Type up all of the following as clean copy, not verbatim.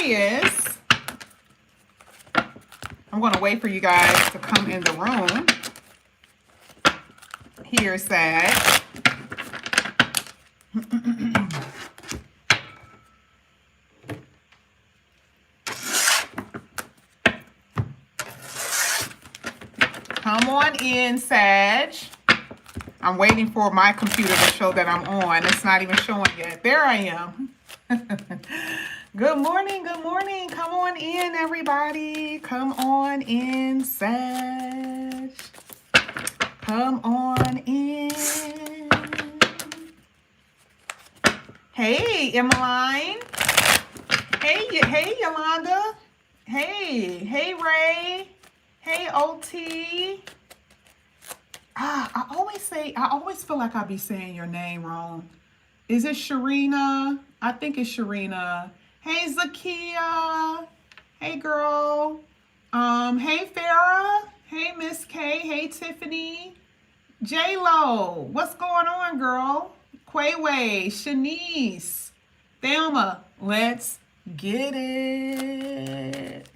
Sagittarius, I'm going to wait for you guys to come in the room. Here, Sag. Come on in, Sag. I'm waiting for my computer to show that I'm on. It's not even showing yet. There I am. Good morning, good morning. Come on in, everybody. Come on in, Sag. Come on in. Hey, Emmeline. Hey, Yolanda. Hey, Ray. Hey, OT. I always feel like I be saying your name wrong. Is it Sharina? I think it's Sharina. Hey, Zakia. Hey, girl. Hey, Farah. Hey, Miss K. Hey, Tiffany. J-Lo. What's going on, girl? Quayway. Shanice. Thelma. Let's get it.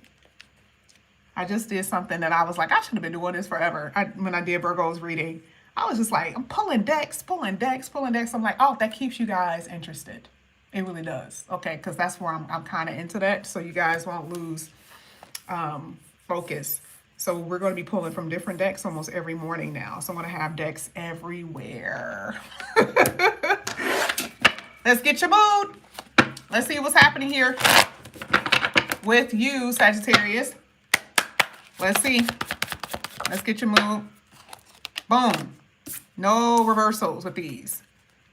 I just did something that I was like, I should have been doing this forever. When I did Virgo's reading, I was just like, I'm pulling decks. I'm like, oh, that keeps you guys interested. It really does. Okay, because that's where I'm kind of into that. So you guys won't lose focus. So we're going to be pulling from different decks almost every morning now. So I'm going to have decks everywhere. Let's get your mood. Let's see what's happening here with you, Sagittarius. Let's see. Let's get your mood. Boom. No reversals with these.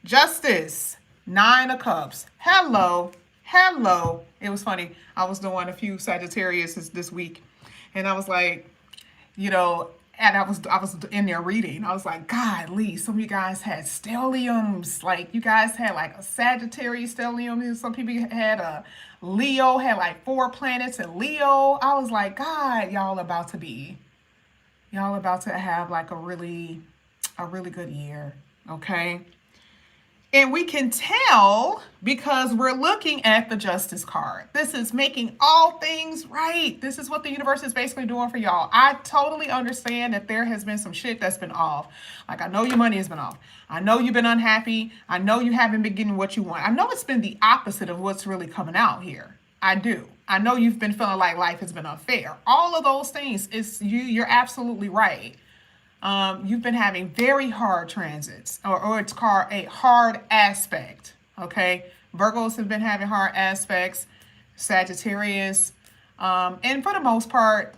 Justice. 9 of Cups. Hello. It was funny. I was doing a few Sagittarius this week. And I was like, and I was in there reading. I was like, golly, some of you guys had stelliums. Like, you guys had like a Sagittarius stellium. Some people had a Leo, had like 4 planets in Leo. I was like, God, y'all about to have like a really good year. Okay. And we can tell because we're looking at the Justice card. This is making all things right. This is what the universe is basically doing for y'all. I totally understand that there has been some shit that's been off. Like, I know your money has been off. I know you've been unhappy. I know you haven't been getting what you want. I know it's been the opposite of what's really coming out here. I do. I know you've been feeling like life has been unfair. All of those things, you're absolutely right. You've been having very hard transits, or it's called a hard aspect, okay? Virgos have been having hard aspects, Sagittarius, and for the most part,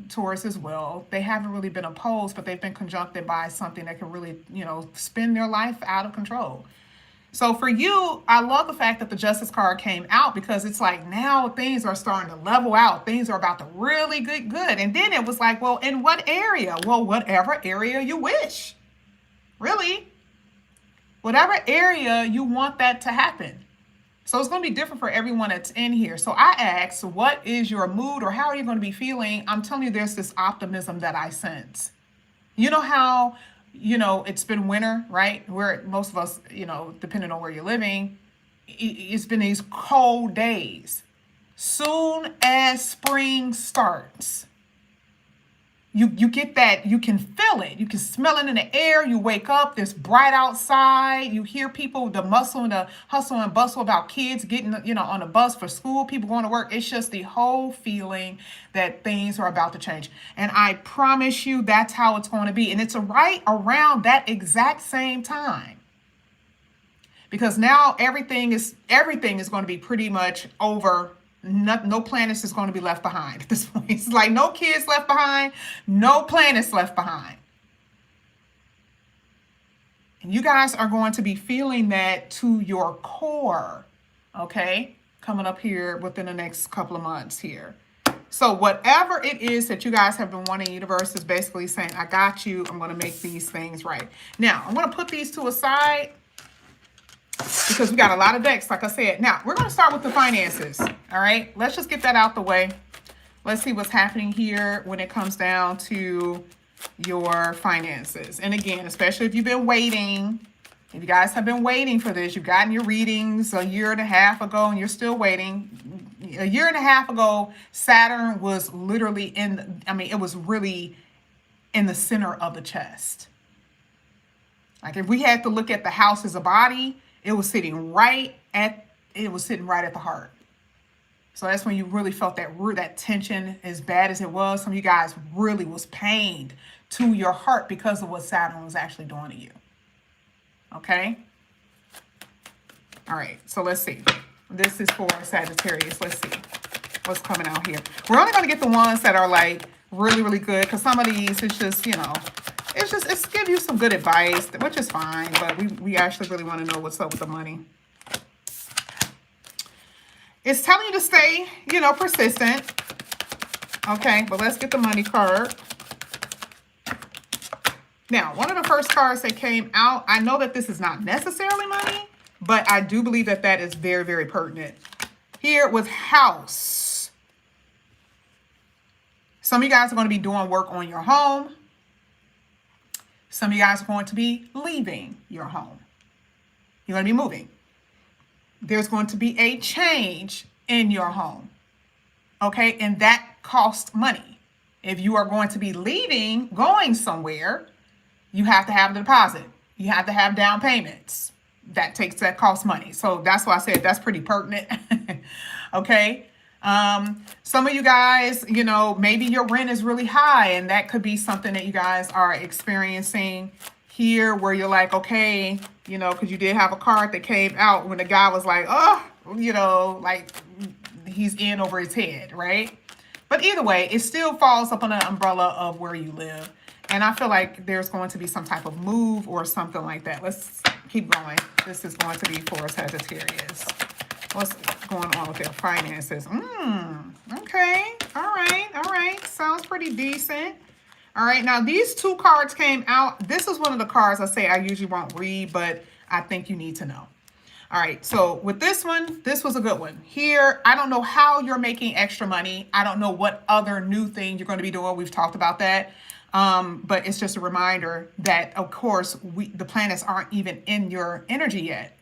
Taurus as well. They haven't really been opposed, but they've been conjuncted by something that can really, spin their life out of control. So for you, I love the fact that the Justice card came out because it's like now things are starting to level out. Things are about to really get good. And then it was like, well, in what area? Well, whatever area you wish. Really. Whatever area you want that to happen. So it's going to be different for everyone that's in here. So I asked, what is your mood or how are you going to be feeling? I'm telling you, there's this optimism that I sense. You know how... it's been winter, right? Where most of us, depending on where you're living, it's been these cold days. Soon as spring starts, you get that, you can feel it. You can smell it in the air. You wake up, it's bright outside. You hear people, the hustle and bustle about kids getting, on a bus for school, people going to work. It's just the whole feeling that things are about to change. And I promise you that's how it's going to be. And it's right around that exact same time. Because now everything is going to be pretty much over. No planets is going to be left behind at this point. It's like no kids left behind, no planets left behind. And you guys are going to be feeling that to your core, okay? Coming up here within the next couple of months here. So whatever it is that you guys have been wanting, universe is basically saying, I got you. I'm going to make these things right. Now, I'm going to put these to a side because we got a lot of decks, like I said. Now, we're going to start with the finances, all right? Let's just get that out the way. Let's see what's happening here when it comes down to your finances. And again, especially if you've been waiting, If you guys have been waiting for this, you've gotten your readings a year and a half ago and you're still waiting. A year and a half ago, Saturn was literally it was really in the center of the chest. Like if we had to look at the house as a body, it was sitting right at the heart. So that's when you really felt that tension, as bad as it was. Some of you guys really was pained to your heart because of what Saturn was actually doing to you. Okay? All right, so let's see. This is for Sagittarius. Let's see what's coming out here. We're only going to get the ones that are like really, really good, because some of these, it's just, it's give you some good advice, which is fine, but we actually really want to know what's up with the money. It's telling you to stay, persistent. Okay, but let's get the money card. Now, one of the first cards that came out, I know that this is not necessarily money, but I do believe that that is very, very pertinent. Here with house. Some of you guys are going to be doing work on your home. Some of you guys are going to be leaving your home. You're going to be moving. There's going to be a change in your home. Okay, and that costs money. If you are going to be leaving, going somewhere, you have to have a deposit. You have to have down payments. That costs money. So that's why I said that's pretty pertinent. Okay. Some of you guys, maybe your rent is really high, and that could be something that you guys are experiencing here, where you're like, okay, because you did have a card that came out when the guy was like, oh, like he's in over his head, right? But either way, it still falls up under the umbrella of where you live. And I feel like there's going to be some type of move or something like that. Let's keep going. This is going to be for Sagittarius. What's going on with their finances? Okay. All right. Sounds pretty decent. All right. Now, these two cards came out. This is one of the cards I say I usually won't read, but I think you need to know. All right. So with this one, this was a good one. Here, I don't know how you're making extra money. I don't know what other new thing you're going to be doing. We've talked about that. But it's just a reminder that, of course, the planets aren't even in your energy yet.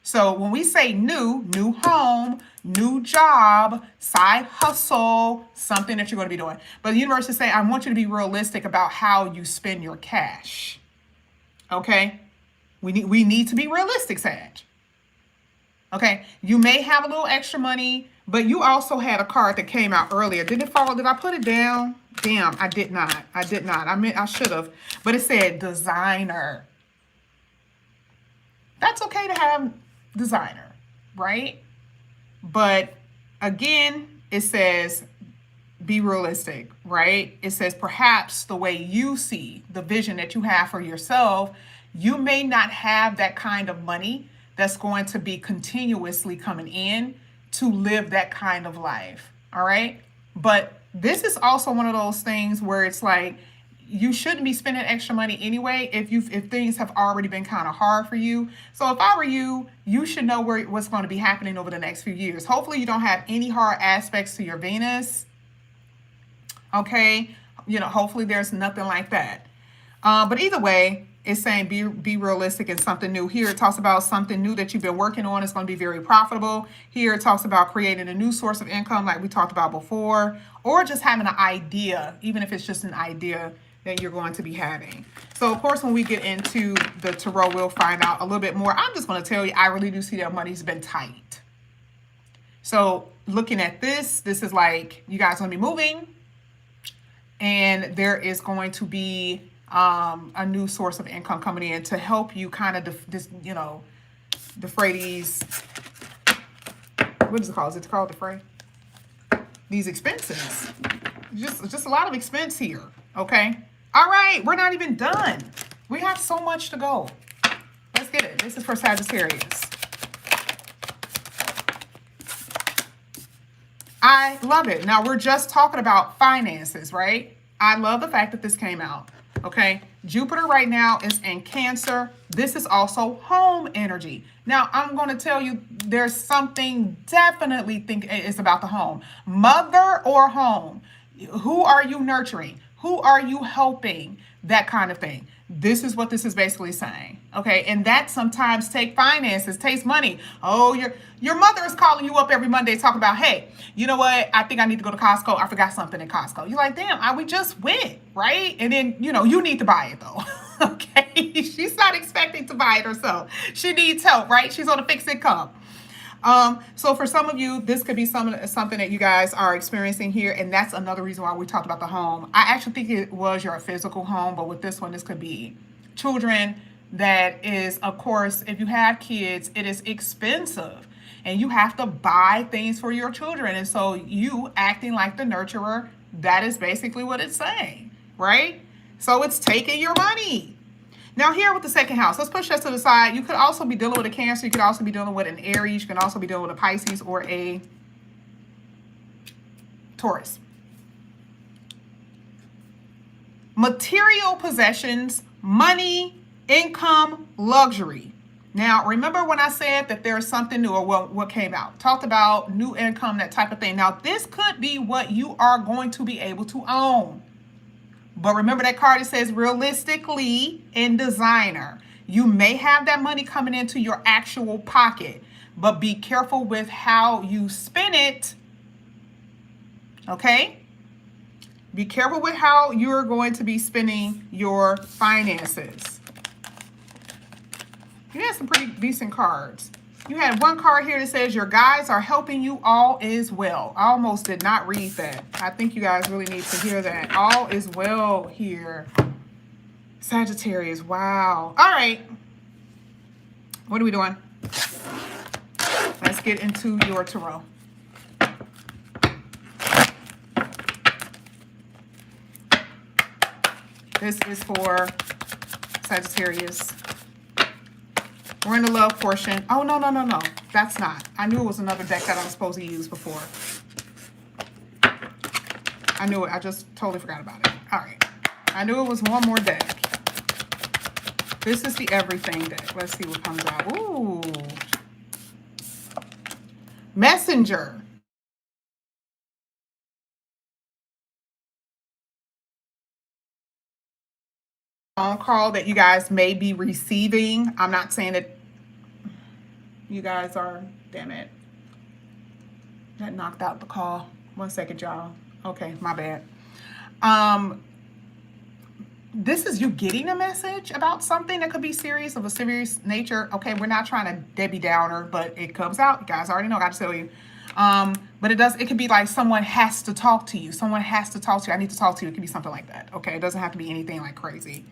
So when we say new home, new job, side hustle, something that you're going to be doing. But the universe is saying, I want you to be realistic about how you spend your cash. Okay? We need to be realistic, Sag. Okay? You may have a little extra money, but you also had a card that came out earlier. Did it fall? Did I put it down? Damn, I did not. I should have. But it said designer. That's okay to have designer, right? But again, it says be realistic, right? It says perhaps the way you see the vision that you have for yourself, you may not have that kind of money that's going to be continuously coming in to live that kind of life, all right? But this is also one of those things where it's like, you shouldn't be spending extra money anyway if things have already been kind of hard for you. So if I were you, you should know what's going to be happening over the next few years. Hopefully you don't have any hard aspects to your Venus. Okay, hopefully there's nothing like that. But either way, it's saying be realistic and something new. Here it talks about something new that you've been working on. It's going to be very profitable. Here it talks about creating a new source of income like we talked about before, or just having an idea, even if it's just an idea that you're going to be having. So of course, when we get into the tarot, we'll find out a little bit more. I'm just going to tell you, I really do see that money's been tight. So looking at this is like you guys are going to be moving, and there is going to be a new source of income coming in to help you kind of defray these, what is it called? Is it called defray? These expenses. Just a lot of expense here, okay? All right, we're not even done. We have so much to go. Let's get it. This is for Sagittarius. I love it. Now, we're just talking about finances, right? I love the fact that this came out, okay? Jupiter right now is in Cancer. This is also home energy. Now, I'm going to tell you, there's something definitely think it's about the home. Mother or home. Who are you nurturing? Who are you helping? That kind of thing. This is what this is basically saying. Okay, and that sometimes take finances, takes money. Oh, your mother is calling you up every Monday talking about, hey, you know what? I think I need to go to Costco. I forgot something in Costco. You're like, damn, we just went, right? And then, you need to buy it though. Okay, she's not expecting to buy it herself. She needs help, right? She's on a fixed income. So for some of you, this could be something that you guys are experiencing here. And that's another reason why we talked about the home. I actually think it was your physical home, but with this one, this could be children. That is, of course, if you have kids, it is expensive and you have to buy things for your children. And so you acting like the nurturer, that is basically what it's saying, right? So it's taking your money. Now here with the second house, let's push that to the side. You could also be dealing with a Cancer. You could also be dealing with an Aries. You can also be dealing with a Pisces or a Taurus. Material possessions, money, income, luxury. Now, remember when I said that there's something new, or what came out? Talked about new income, that type of thing. Now, this could be what you are going to be able to own. But remember that card, it says realistically in designer. You may have that money coming into your actual pocket, but be careful with how you spend it. Okay? Be careful with how you're going to be spending your finances. You had some pretty decent cards. You had one card here that says your guides are helping you, all is well. I almost did not read that. I think you guys really need to hear that. All is well here. Sagittarius, wow. All right. What are we doing? Let's get into your tarot. This is for Sagittarius. We're in the love portion. Oh, no. That's not. I knew it was another deck that I was supposed to use before. I knew it. I just totally forgot about it. All right. I knew it was one more deck. This is the everything deck. Let's see what comes out. Ooh. Messenger. Phone call that you guys may be receiving. I'm not saying that you guys are, damn it. That knocked out the call. 1 second, y'all. Okay, my bad. This is you getting a message about something that could be serious, of a serious nature. Okay, we're not trying to Debbie Downer, but it comes out. You guys already know, I got to tell you. But it could be like someone has to talk to you. Someone has to talk to you. I need to talk to you. It could be something like that. Okay, it doesn't have to be anything like crazy.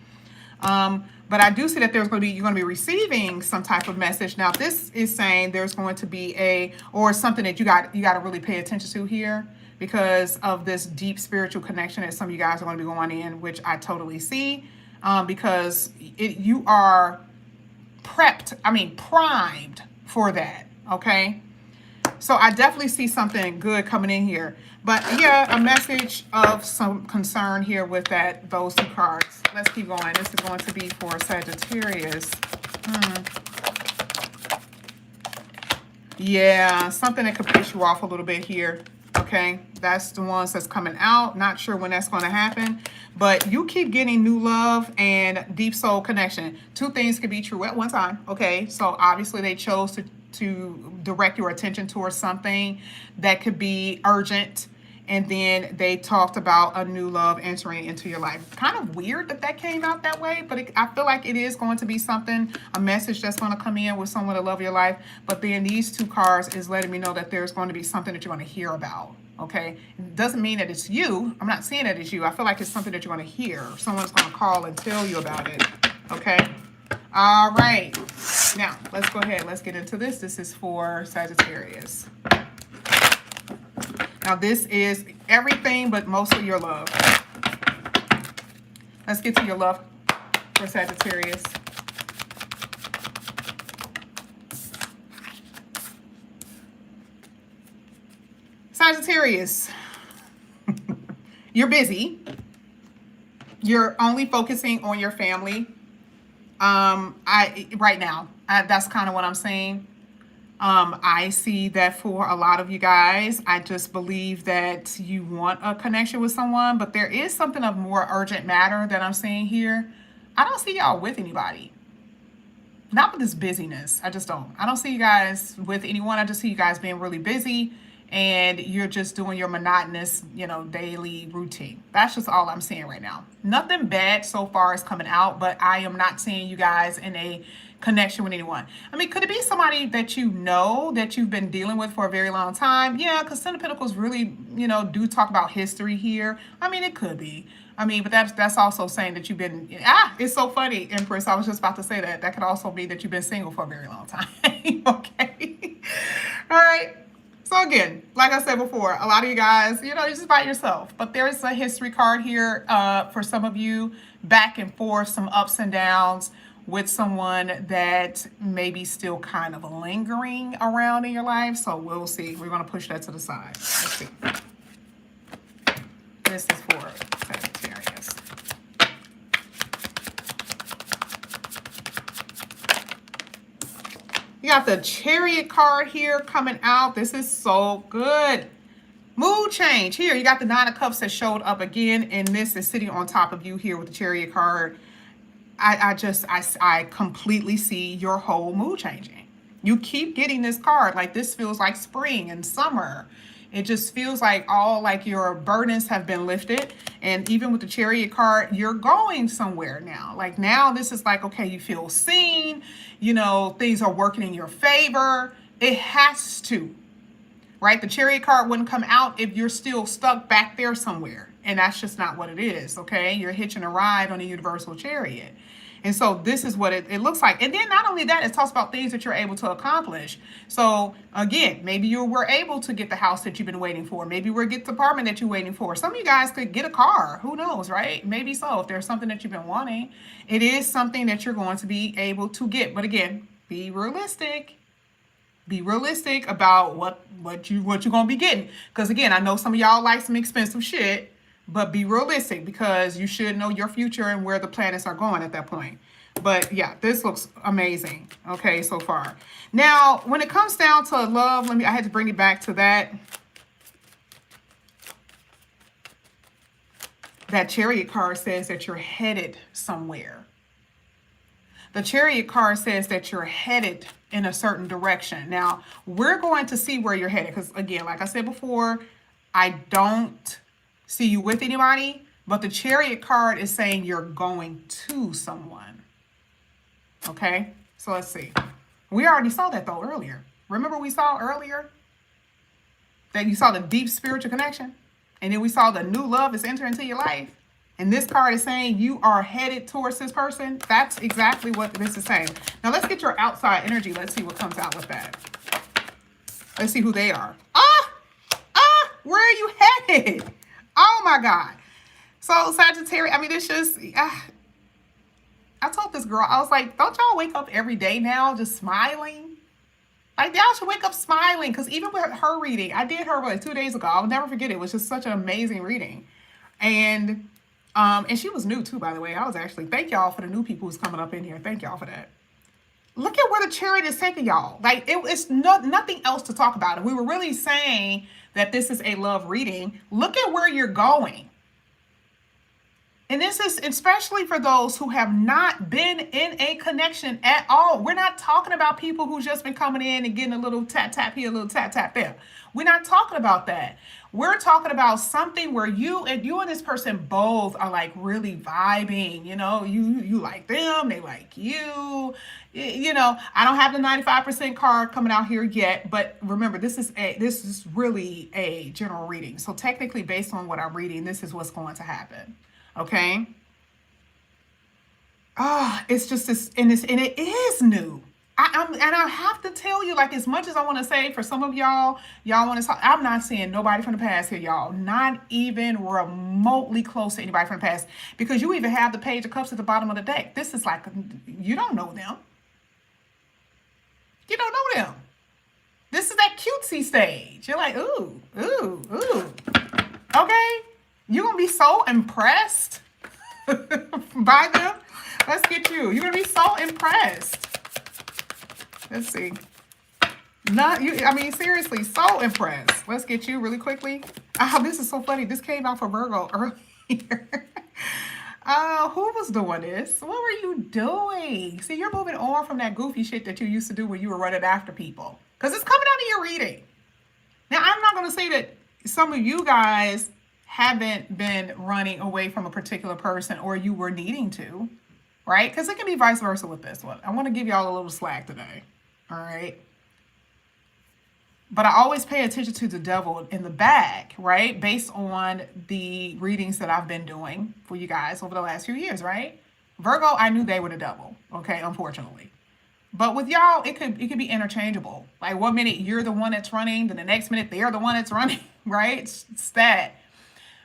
But I do see that you're going to be receiving some type of message. Now, this is saying there's going to be or something that you got to really pay attention to here, because of this deep spiritual connection that some of you guys are going to be going in, which I totally see, because you are primed for that. Okay. So I definitely see something good coming in here. But yeah, a message of some concern here with those two cards. Let's keep going. This is going to be for Sagittarius. Yeah, something that could piss you off a little bit here. Okay, that's the ones that's coming out. Not sure when that's going to happen. But you keep getting new love and deep soul connection. Two things could be true at one time. Okay, so obviously they chose to direct your attention towards something that could be urgent, and then they talked about a new love entering into your life. Kind of weird that came out that way, but I feel like it is going to be something, a message that's going to come in with someone to love your life. But then these two cards is letting me know that there's going to be something that you're going to hear about. Okay, it doesn't mean that it's you. I'm not saying that it's you. I feel like it's something that you're going to hear. Someone's going to call and tell you about it. Okay. All right. Now, let's go ahead. Let's get into this. This is for Sagittarius. Now, this is everything but mostly your love. Let's get to your love for Sagittarius. Sagittarius, you're busy. You're only focusing on your family. Right now, that's kind of what I'm saying. I see that for a lot of you guys. I just believe that you want a connection with someone, but there is something of more urgent matter that I'm seeing here. I don't see y'all with anybody. Not with this busyness. I just don't. I don't see you guys with anyone. I just see you guys being really busy and you're just doing your monotonous, you know, daily routine. That's just all I'm seeing right now. Nothing bad so far is coming out, but I am not seeing you guys in a connection with anyone. I mean, could it be somebody that you know that you've been dealing with for a very long time? Yeah, because Ten of Pentacles really, you know, do talk about history here. I mean, it could be. I mean, but that's also saying that you've been, it's so funny, Empress. I was just about to say that. That could also be that you've been single for a very long time. Okay. All right. So again, like I said before, a lot of you guys, you know, you're just by yourself. But there's a history card here for some of you, back and forth, some ups and downs with someone that may be still kind of lingering around in your life. So we'll see. We're going to push that to the side. Let's see. This is for Sagittarius. You got the Chariot card here coming out. This is so good. Mood change. Here, you got the Nine of Cups that showed up again, and this is sitting on top of you here with the Chariot card. I completely see your whole mood changing. You keep getting this card. Like, this feels like spring and summer. It just feels like all like your burdens have been lifted. And even with the Chariot card, you're going somewhere now. Like, now this is like, okay, you feel seen, you know, things are working in your favor. It has to, right? The Chariot card wouldn't come out if you're still stuck back there somewhere. And that's just not what it is, okay? You're hitching a ride on a universal chariot. And so this is what it looks like. And then not only that, it talks about things that you're able to accomplish. So again, maybe you were able to get the house that you've been waiting for. Maybe you were get the apartment that you're waiting for. Some of you guys could get a car. Who knows, right? Maybe so. If there's something that you've been wanting, it is something that you're going to be able to get. But again, be realistic. Be realistic about what you're gonna be getting. Because again, I know some of y'all like some expensive shit. But be realistic, because you should know your future and where the planets are going at that point. But yeah, this looks amazing. Okay, so far. Now, when it comes down to love, I had to bring it back to that. That Chariot card says that you're headed somewhere. The Chariot card says that you're headed in a certain direction. Now, we're going to see where you're headed. Because again, like I said before, I don't see you with anybody, but the Chariot card is saying you're going to someone. Okay, so let's see. We already saw that though earlier. Remember we saw earlier that you saw the deep spiritual connection, and then we saw the new love is entering into your life. And this card is saying you are headed towards this person. That's exactly what this is saying. Now let's get your outside energy. Let's see what comes out with that. Let's see who they are. Where are you headed? Oh my God. So Sagittarius, I mean, it's just, I told this girl, I was like, don't y'all wake up every day now just smiling? Like, y'all should wake up smiling. Because even with her reading, I did her like 2 days ago. I'll never forget it. It was just such an amazing reading. And she was new too, by the way. I was actually, thank y'all for the new people who's coming up in here. Thank y'all for that. Look at where the Chariot is taking y'all. Like, it's nothing else to talk about. If we were really saying that this is a love reading, look at where you're going. And this is especially for those who have not been in a connection at all. We're not talking about people who've just been coming in and getting a little tap, tap here, a little tap, tap there. We're not talking about that. We're talking about something where you and this person both are like really vibing. You know, you like them, they like you. You know, I don't have the 95% card coming out here yet, but remember, this is really a general reading. So technically, based on what I'm reading, this is what's going to happen. Okay. It's just this, and it is new. I have to tell you, like, as much as I want to say for some of y'all want to talk, I'm not seeing nobody from the past here, y'all. Not even remotely close to anybody from the past, because you even have the Page of Cups at the bottom of the deck. This is like, you don't know them. You don't know them. This is that cutesy stage. You're like, ooh, ooh, ooh. Okay. You're going to be so impressed by them. Let's get you. You're going to be so impressed. Let's see. I mean, seriously, so impressed. Let's get you really quickly. Oh, this is so funny. This came out for Virgo earlier. Who was doing this? What were you doing? See, you're moving on from that goofy shit that you used to do when you were running after people. Because it's coming out of your reading. Now, I'm not going to say that some of you guys haven't been running away from a particular person or you were needing to, right? Because it can be vice versa with this one. I want to give y'all a little slack today, all right? But I always pay attention to the devil in the back, right? Based on the readings that I've been doing for you guys over the last few years, right? Virgo, I knew they were the devil, okay, unfortunately. But with y'all, it could be interchangeable. Like 1 minute you're the one that's running, then the next minute they're the one that's running, right? It's that.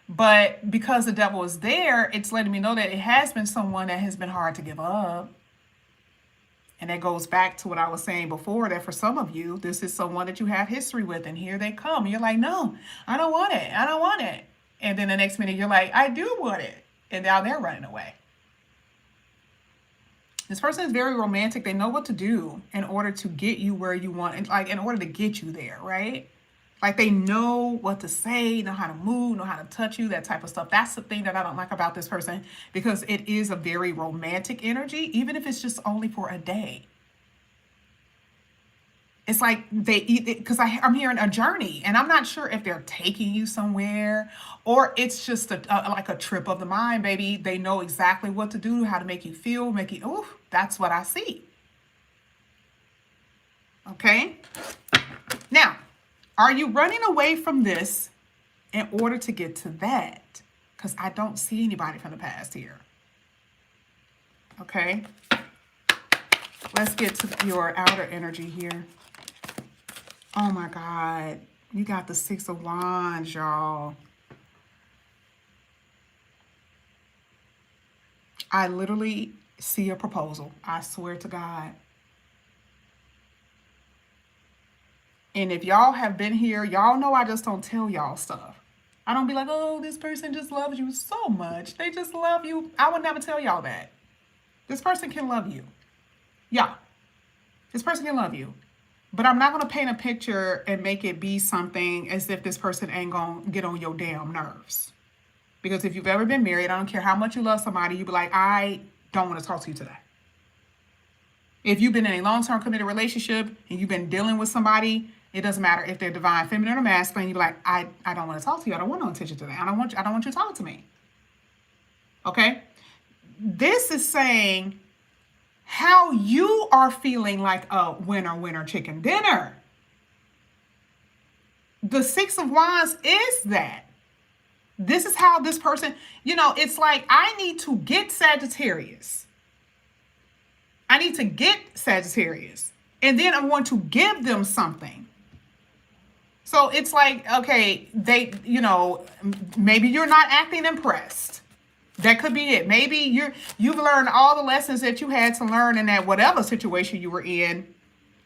But because the devil is there, it's letting me know that it has been someone that has been hard to give up. And that goes back to what I was saying before, that for some of you, this is someone that you have history with, and here they come. And you're like, no, I don't want it. I don't want it. And then the next minute you're like, I do want it. And now they're running away. This person is very romantic. They know what to do in order to get you where you want, and like in order to get you there, right? Like they know what to say, know how to move, know how to touch you, that type of stuff. That's the thing that I don't like about this person, because it is a very romantic energy, even if it's just only for a day. It's like they eat it, because I'm hearing a journey, and I'm not sure if they're taking you somewhere or it's just like a trip of the mind, baby. They know exactly what to do, how to make you feel, that's what I see. Okay. Now, are you running away from this in order to get to that? Because I don't see anybody from the past here. Okay. Let's get to your outer energy here. Oh my God. You got the 6 of Wands, y'all. I literally see a proposal. I swear to God. And if y'all have been here, y'all know I just don't tell y'all stuff. I don't be like, oh, this person just loves you so much. They just love you. I would never tell y'all that. This person can love you. Yeah. This person can love you. But I'm not going to paint a picture and make it be something as if this person ain't going to get on your damn nerves. Because if you've ever been married, I don't care how much you love somebody, you be like, I don't want to talk to you today. If you've been in a long-term committed relationship and you've been dealing with somebody, it doesn't matter if they're divine, feminine, or masculine. You're like, I don't want to talk to you. I don't want no attention today. I don't want you to talk to me. Okay? This is saying how you are feeling like a winner chicken dinner. The 6 of Wands is that. This is how this person, it's like I need to get Sagittarius. I need to get Sagittarius. And then I'm going to give them something. So it's like, okay, maybe you're not acting impressed. That could be it. Maybe you've learned all the lessons that you had to learn in that whatever situation you were in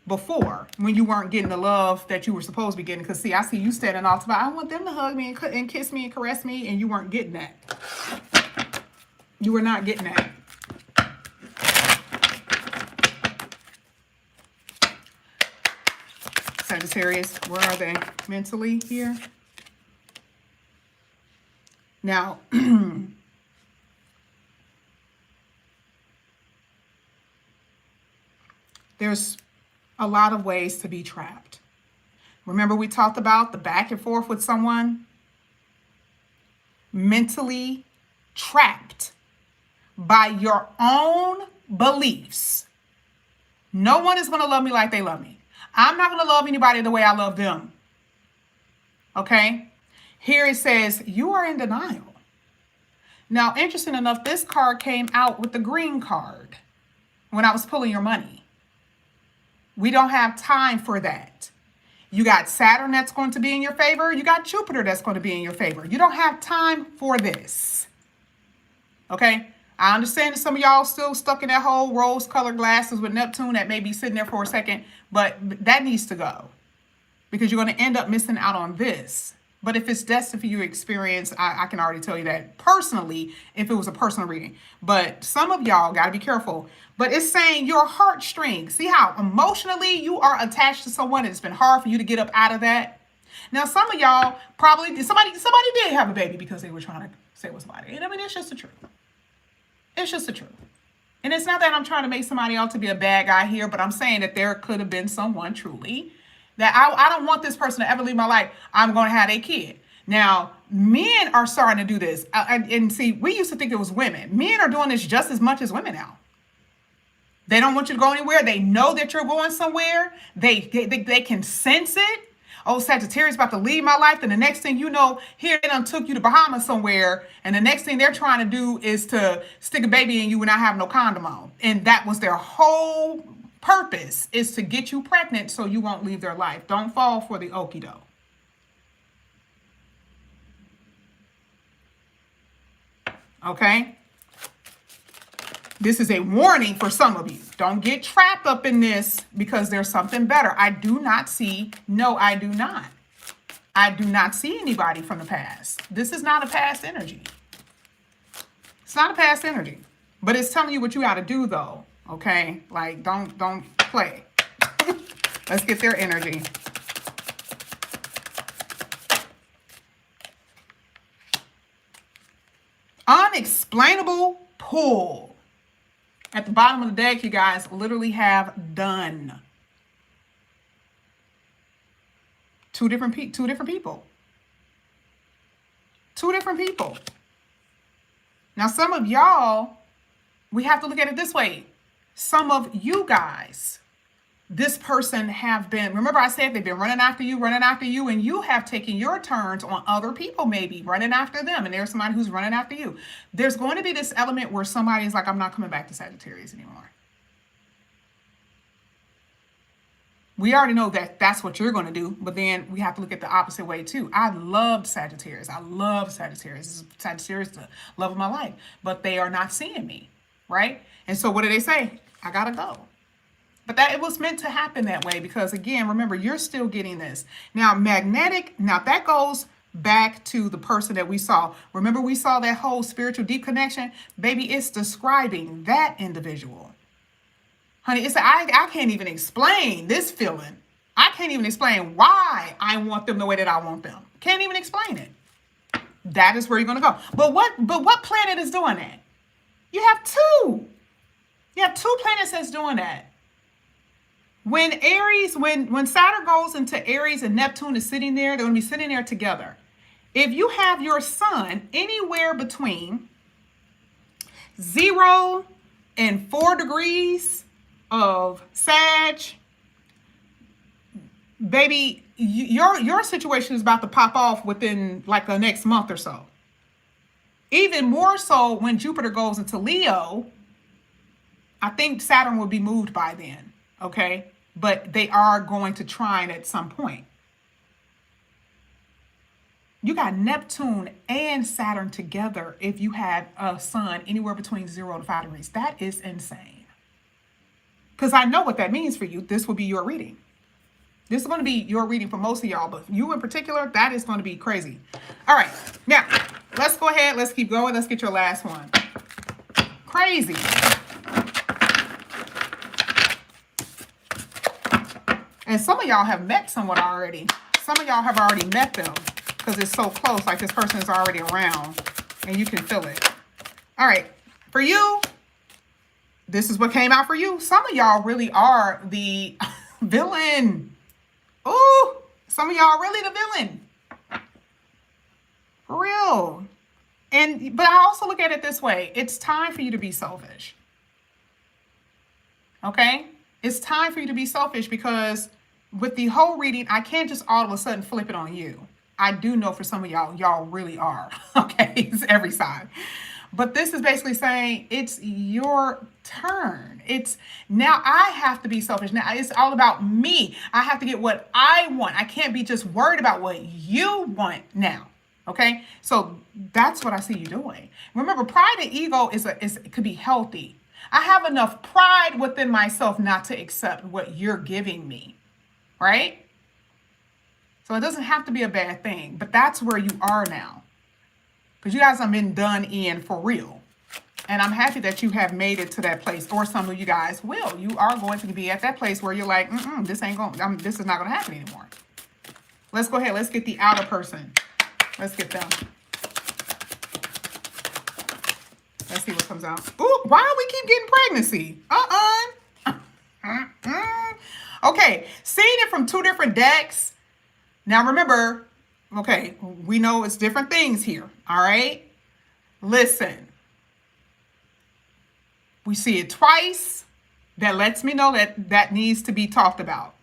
before, when you weren't getting the love that you were supposed to be getting. Because see, I see you standing off about, I want them to hug me and kiss me and caress me, and you weren't getting that. You were not getting that. Sagittarius, where are they mentally here? Now, there's a lot of ways to be trapped. Remember we talked about the back and forth with someone? Mentally trapped by your own beliefs. No one is going to love me like they love me. I'm not going to love anybody the way I love them. Okay? Here it says, you are in denial. Now, interesting enough, this card came out with the green card when I was pulling your money. We don't have time for that. You got Saturn that's going to be in your favor. You got Jupiter that's going to be in your favor. You don't have time for this. Okay? I understand that some of y'all still stuck in that whole rose-colored glasses with Neptune that may be sitting there for a second, but that needs to go because you're going to end up missing out on this. But if it's destined for you to experience, I can already tell you that personally, if it was a personal reading. But some of y'all got to be careful. But it's saying your heartstrings. See how emotionally you are attached to someone, and it's been hard for you to get up out of that. Now, some of y'all probably, somebody did have a baby because they were trying to stay with somebody. And I mean, it's just the truth. It's just the truth. And it's not that I'm trying to make somebody out to be a bad guy here, but I'm saying that there could have been someone truly that I don't want this person to ever leave my life. I'm going to have a kid. Now, men are starting to do this. And see, we used to think it was women. Men are doing this just as much as women now. They don't want you to go anywhere. They know that you're going somewhere. They can sense it. Oh, Sagittarius about to leave my life. Then the next thing you know, here they done took you to Bahamas somewhere. And the next thing they're trying to do is to stick a baby in you and not have no condom on. And that was their whole purpose, is to get you pregnant so you won't leave their life. Don't fall for the okie doke. Okay? This is a warning for some of you. Don't get trapped up in this because there's something better. I do not see, no, I do not. I do not see anybody from the past. This is not a past energy. It's not a past energy. But it's telling you what you got to do, though. Okay? Like, don't play. Let's get their energy. Unexplainable pull. At the bottom of the deck, you guys literally have done. Two different people. Two different people. Now, some of y'all, we have to look at it this way. Some of you guys, this person have been, remember I said they've been running after you, and you have taken your turns on other people, maybe running after them, and there's somebody who's running after you. There's going to be this element where somebody's like, I'm not coming back to Sagittarius anymore. We already know that that's what you're going to do, but then we have to look at the opposite way too. I loved Sagittarius. I love Sagittarius. Sagittarius is the love of my life, but they are not seeing me, right? And so what do they say? I got to go. But that it was meant to happen that way because, again, remember, you're still getting this. Now, magnetic, now that goes back to the person that we saw. Remember, we saw that whole spiritual deep connection? Baby, it's describing that individual. Honey, it's I can't even explain this feeling. I can't even explain why I want them the way that I want them. Can't even explain it. That is where you're going to go. But what planet is doing that? You have two. You have two planets that's doing that. When Aries, when Saturn goes into Aries and Neptune is sitting there, they're going to be sitting there together. If you have your sun anywhere between 0 and 4 degrees of Sag, baby, your situation is about to pop off within like the next month or so. Even more so when Jupiter goes into Leo, I think Saturn will be moved by then. Okay, but they are going to trine at some point. You got Neptune and Saturn together if you had a sun anywhere between 0 to 5 degrees. That is insane. Because I know what that means for you. This will be your reading. This is going to be your reading for most of y'all, but you in particular, that is going to be crazy. All right, now let's go ahead. Let's keep going. Let's get your last one. Crazy. And some of y'all have met someone already. Some of y'all have already met them because it's so close, like this person is already around and you can feel it. All right, for you, this is what came out for you. Some of y'all really are the villain. Ooh, some of y'all are really the villain. For real. But I also look at it this way. It's time for you to be selfish. Okay? It's time for you to be selfish because with the whole reading, I can't just all of a sudden flip it on you. I do know for some of y'all really are. Okay, it's every side. But this is basically saying it's your turn. It's now I have to be selfish. Now it's all about me. I have to get what I want. I can't be just worried about what you want now. Okay, so that's what I see you doing. Remember, pride and ego it could be healthy. I have enough pride within myself not to accept what you're giving me, right? So it doesn't have to be a bad thing, but that's where you are now. Because you guys have been done in for real. And I'm happy that you have made it to that place, or some of you guys will. You are going to be at that place where you're like, this is not going to happen anymore. Let's go ahead. Let's get the outer person. Let's get them. Let's see what comes out. Ooh, why do we keep getting pregnancy? Okay, seeing it from 2 different decks. Now remember, okay, we know it's different things here, all right? Listen. We see it twice. That lets me know that that needs to be talked about.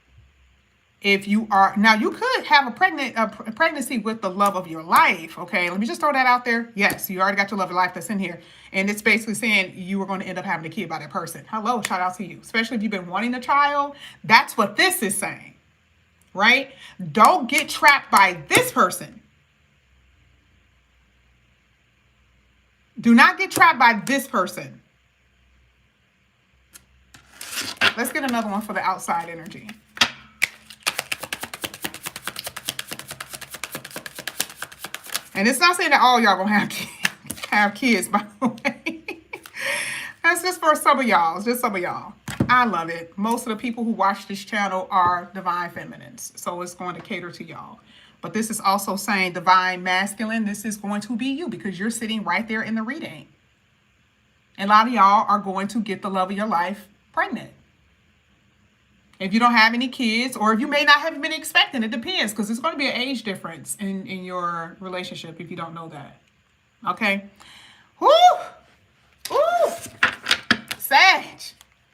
If you are, now you could have a pregnancy with the love of your life, okay? Let me just throw that out there. Yes, you already got your love of life that's in here. And it's basically saying you were going to end up having a kid by that person. Hello, shout out to you. Especially if you've been wanting a child. That's what this is saying, right? Don't get trapped by this person. Do not get trapped by this person. Let's get another one for the outside energy. And it's not saying that all y'all gonna have kids, by the way. That's just for some of y'all. It's just some of y'all. I love it. Most of the people who watch this channel are divine feminines. So it's going to cater to y'all. But this is also saying divine masculine. This is going to be you because you're sitting right there in the reading. And a lot of y'all are going to get the love of your life pregnant. If you don't have any kids, or if you may not have been expecting, it depends, because there's going to be an age difference in your relationship if you don't know that. Okay? Whoo! Ooh! Sag.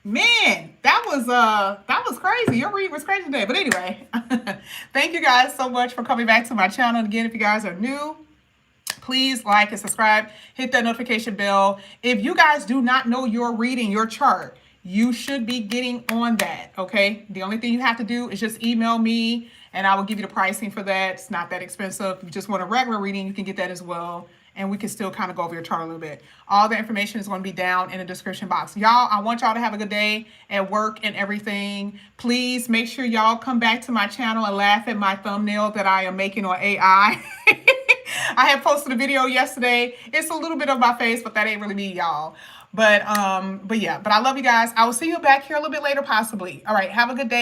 Man, that was crazy. Your read was crazy today. But anyway, thank you guys so much for coming back to my channel. And again, if you guys are new, please like and subscribe. Hit that notification bell. If you guys do not know your reading, your chart, you should be getting on that, okay? The only thing you have to do is just email me, and I will give you the pricing for that. It's not that expensive. If you just want a regular reading, you can get that as well, and we can still kind of go over your chart a little bit. All the information is going to be down in the description box. Y'all, I want y'all to have a good day at work and everything. Please make sure y'all come back to my channel and laugh at my thumbnail that I am making on AI. I had posted a video yesterday. It's a little bit of my face, but that ain't really me, y'all. But yeah, I love you guys. I will see you back here a little bit later, possibly. All right, have a good day.